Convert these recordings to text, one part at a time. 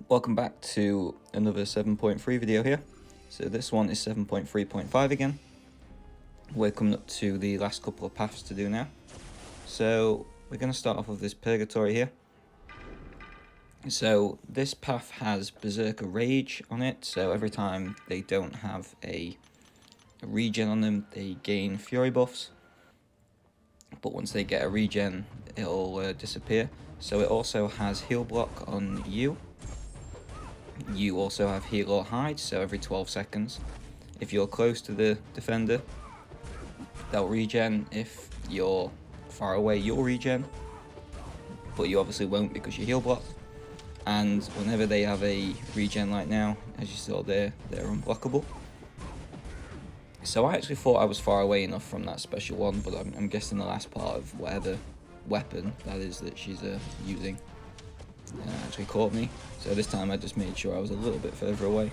Welcome back to another 7.3 video here. So this one is 7.3.5 again. We're coming up to the last couple of paths to do now. So we're going to start off with this Purgatory here. So this path has Beserker Rage on it, so every time they don't have a regen on them, they gain Fury buffs. But once they get a regen, it'll disappear. So it also has Heal Block on you. You also have Heal or Hide, so every 12 seconds. If you're close to the defender, they'll regen. If you're far away, you'll regen. But you obviously won't because you heal block. And whenever they have a regen like now, as you saw there, they're unblockable. So I actually thought I was far away enough from that special one, but I'm guessing the last part of whatever weapon that is that she's using actually caught me. So this time I just made sure I was a little bit further away.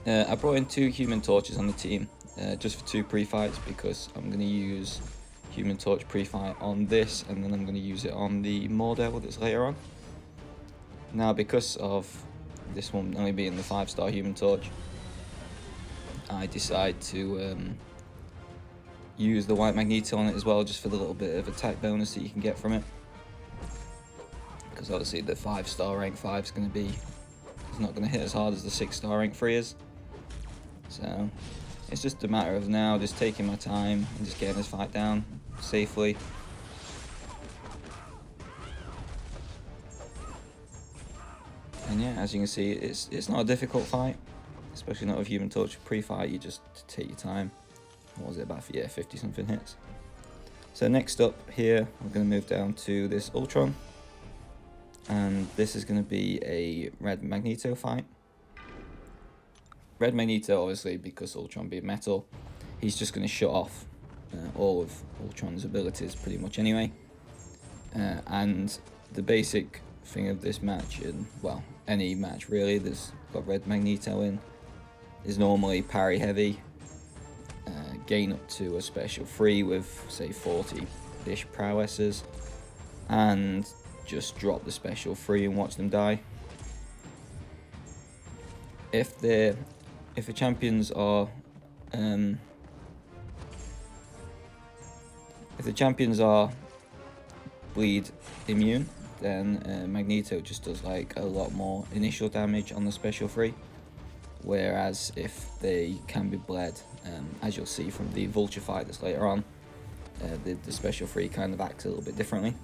I brought in 2 Human Torches on the team, just for 2 pre-fights, because I'm going to use Human Torch pre-fight on this, and then I'm going to use it on the Mordell that's later on. Now, because of this one only being the 5-star Human Torch, I decide to use the White Magneto on it as well, just for the little bit of attack bonus that you can get from it. Because obviously the 5-star rank 5 is going to be, it's not going to hit as hard as the 6-star rank 3 is. So it's just a matter of now just taking my time and just getting this fight down safely. And yeah, as you can see, it's not a difficult fight, especially not with Human Torch pre-fight. You just take your time. What was it, about 50 something hits. So next up here, we're going to move down to this Ultron, and this is going to be a Red Magneto fight. Red Magneto, obviously, because Ultron being metal, he's just going to shut off all of Ultron's abilities pretty much anyway. And the basic thing of this match, and well, any match really, there's got Red Magneto in, is normally parry heavy, gain up to a special 3 with, say, 40-ish prowesses, and just drop the special 3 and watch them die. If the champions are bleed immune, then Magneto just does like a lot more initial damage on the special 3. Whereas if they can be bled, as you'll see from the Vulture fight that's later on, the special 3 kind of acts a little bit differently.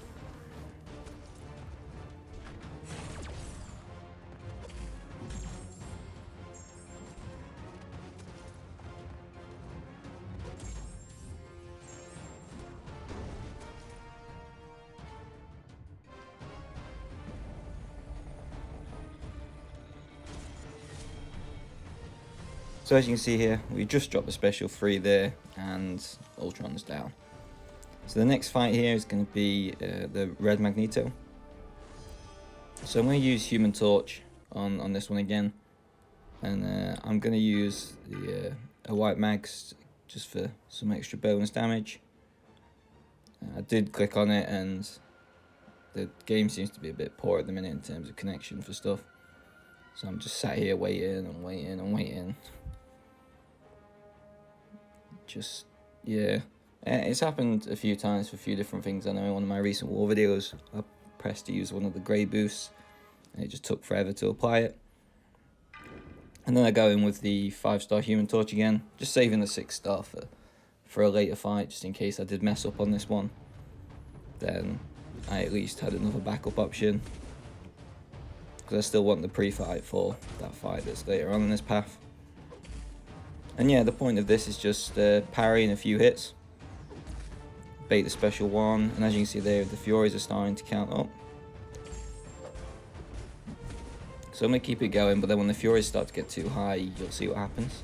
So as you can see here, we just dropped the special 3 there, and Ultron's down. So the next fight here is going to be the Red Magneto. So I'm going to use Human Torch on this one again, and I'm going to use the a White Mags just for some extra bonus damage. I did click on it, and the game seems to be a bit poor at the minute in terms of connection for stuff. So I'm just sat here waiting and waiting and waiting. Just, yeah, it's happened a few times for a few different things. I know in one of my recent war videos, I pressed to use one of the grey boosts, and it just took forever to apply it. And then I go in with the 5-star Human Torch again, just saving the 6-star for a later fight, just in case I did mess up on this one. Then I at least had another backup option, because I still want the pre-fight for that fight that's later on in this path. And yeah, the point of this is just parrying a few hits, bait the special 1, and as you can see there, the Furies are starting to count up. So I'm going to keep it going, but then when the Furies start to get too high, you'll see what happens.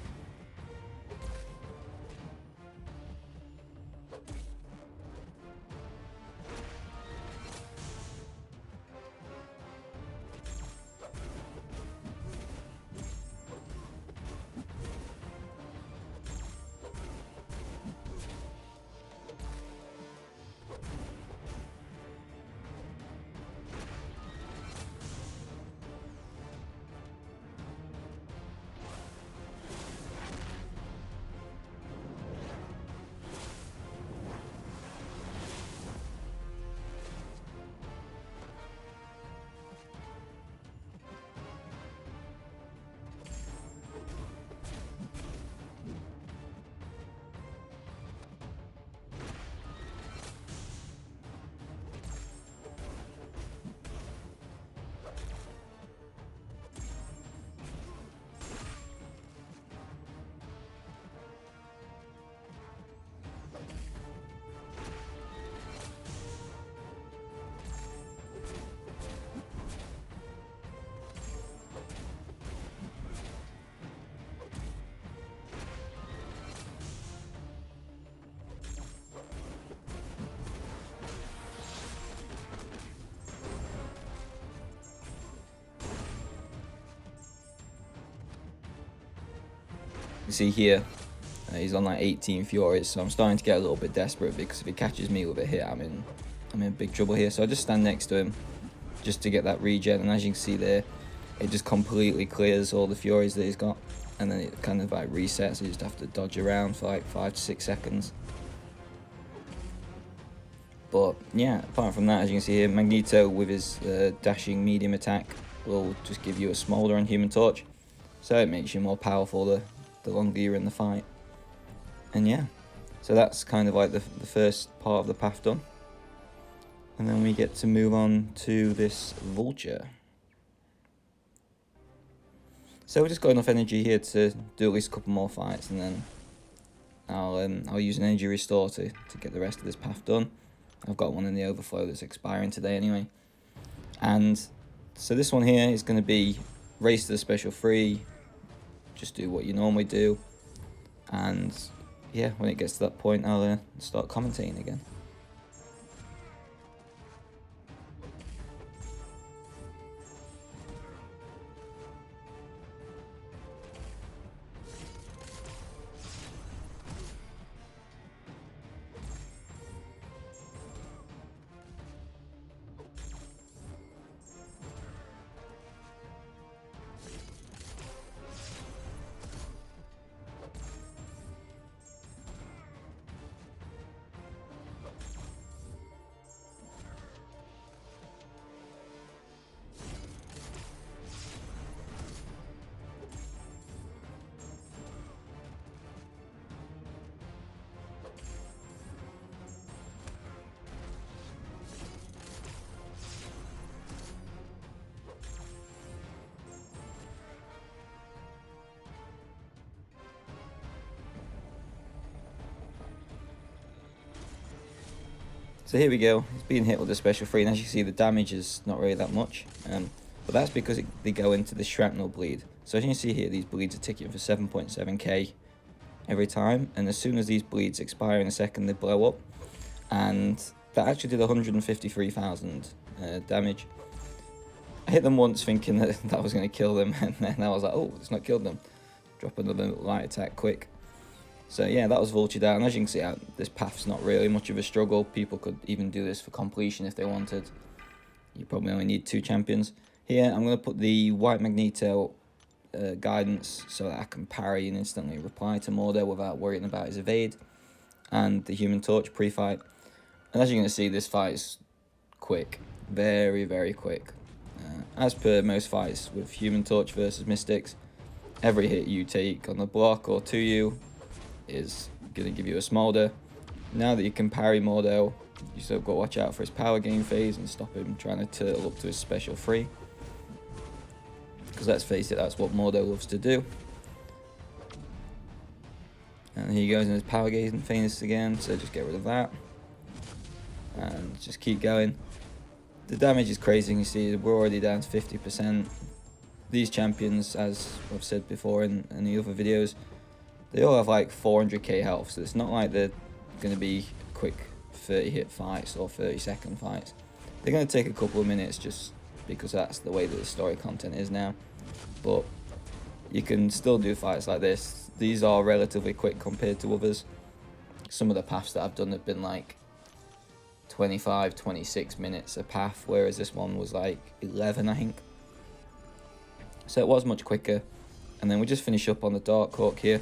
You see here, he's on like 18 Furies, so I'm starting to get a little bit desperate, because if he catches me with a hit, I'm in big trouble here. So I just stand next to him just to get that regen, and as you can see there, it just completely clears all the Furies that he's got, and then it kind of like resets, so you just have to dodge around for like 5 to 6 seconds. But yeah, apart from that, as you can see here, Magneto with his dashing medium attack will just give you a smolder on Human Torch, so it makes you more powerful the longer you're in the fight. And yeah, so that's kind of like the first part of the path done. And then we get to move on to this Vulture. So we just got enough energy here to do at least a couple more fights, and then I'll use an energy restore to get the rest of this path done. I've got one in the overflow that's expiring today anyway. And so this one here is going to be race to the special 3, just do what you normally do, and yeah, when it gets to that point, I'll start commentating again. So here we go, he's being hit with a special 3, and as you see, the damage is not really that much, but that's because they go into the shrapnel bleed. So as you can see here, these bleeds are ticking for 7.7k every time, and as soon as these bleeds expire in a second, they blow up, and that actually did 153,000 damage. I hit them once thinking that that was going to kill them, and then I was like, oh, it's not killed them. Drop another light attack quick. So yeah, that was Vulture down. As you can see, this path's not really much of a struggle. People could even do this for completion if they wanted. You probably only need 2 champions. Here, I'm going to put the White Magneto guidance so that I can parry and instantly reply to Mordo without worrying about his evade. And the Human Torch pre-fight. And as you're going to see, this fight is quick. Very, very quick. As per most fights with Human Torch versus Mystics, every hit you take on the block or to you is going to give you a smolder. Now that you can parry Mordo, you still got to watch out for his power gain phase and stop him trying to turtle up to his special 3. Because let's face it, that's what Mordo loves to do. And here he goes in his power gain phase again, so just get rid of that. And just keep going. The damage is crazy, you see, we're already down to 50%. These champions, as I've said before in the other videos, they all have like 400k health, so it's not like they're going to be quick 30 hit fights or 30-second fights. They're going to take a couple of minutes just because that's the way that the story content is now. But you can still do fights like this. These are relatively quick compared to others. Some of the paths that I've done have been like 25, 26 minutes a path, whereas this one was like 11, I think. So it was much quicker. And then we just finish up on the Dark Hawk here.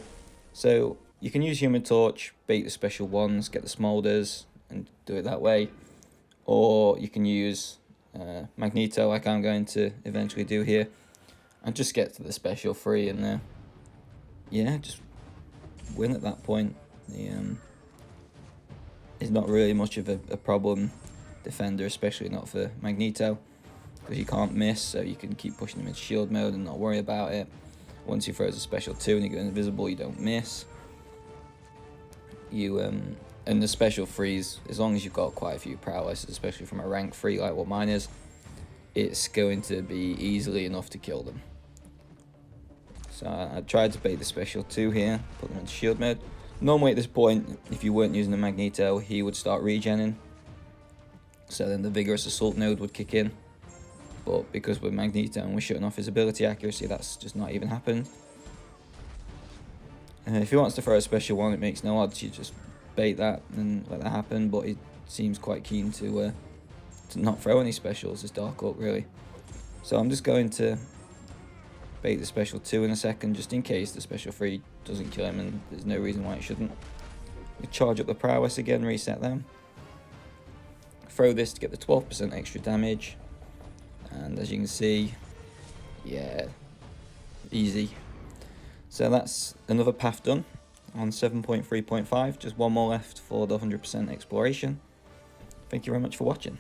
So you can use Human Torch, bait the special ones, get the smolders, and do it that way. Or you can use Magneto, like I'm going to eventually do here, and just get to the special 3 and yeah, just win at that point. Is not really much of a problem defender, especially not for Magneto, because you can't miss, so you can keep pushing him in shield mode and not worry about it. Once he throws a special 2 and you go invisible, you don't miss. And the special 3s, as long as you've got quite a few prowess, especially from a rank 3 like what mine is, it's going to be easily enough to kill them. So I tried to bait the special 2 here, put them in shield mode. Normally at this point, if you weren't using the Magneto, he would start regenning. So then the Vigorous Assault node would kick in. But because we're Magneto and we're shutting off his ability accuracy, that's just not even happened. If he wants to throw a special one, it makes no odds. You just bait that and let that happen. But he seems quite keen to not throw any specials, this Dark Orc, really. So I'm just going to bait the special 2 in a second, just in case the special 3 doesn't kill him, and there's no reason why it shouldn't. We charge up the prowess again, reset them. Throw this to get the 12% extra damage. And as you can see, yeah, easy. So that's another path done on 7.3.5. Just one more left for the 100% exploration. Thank you very much for watching.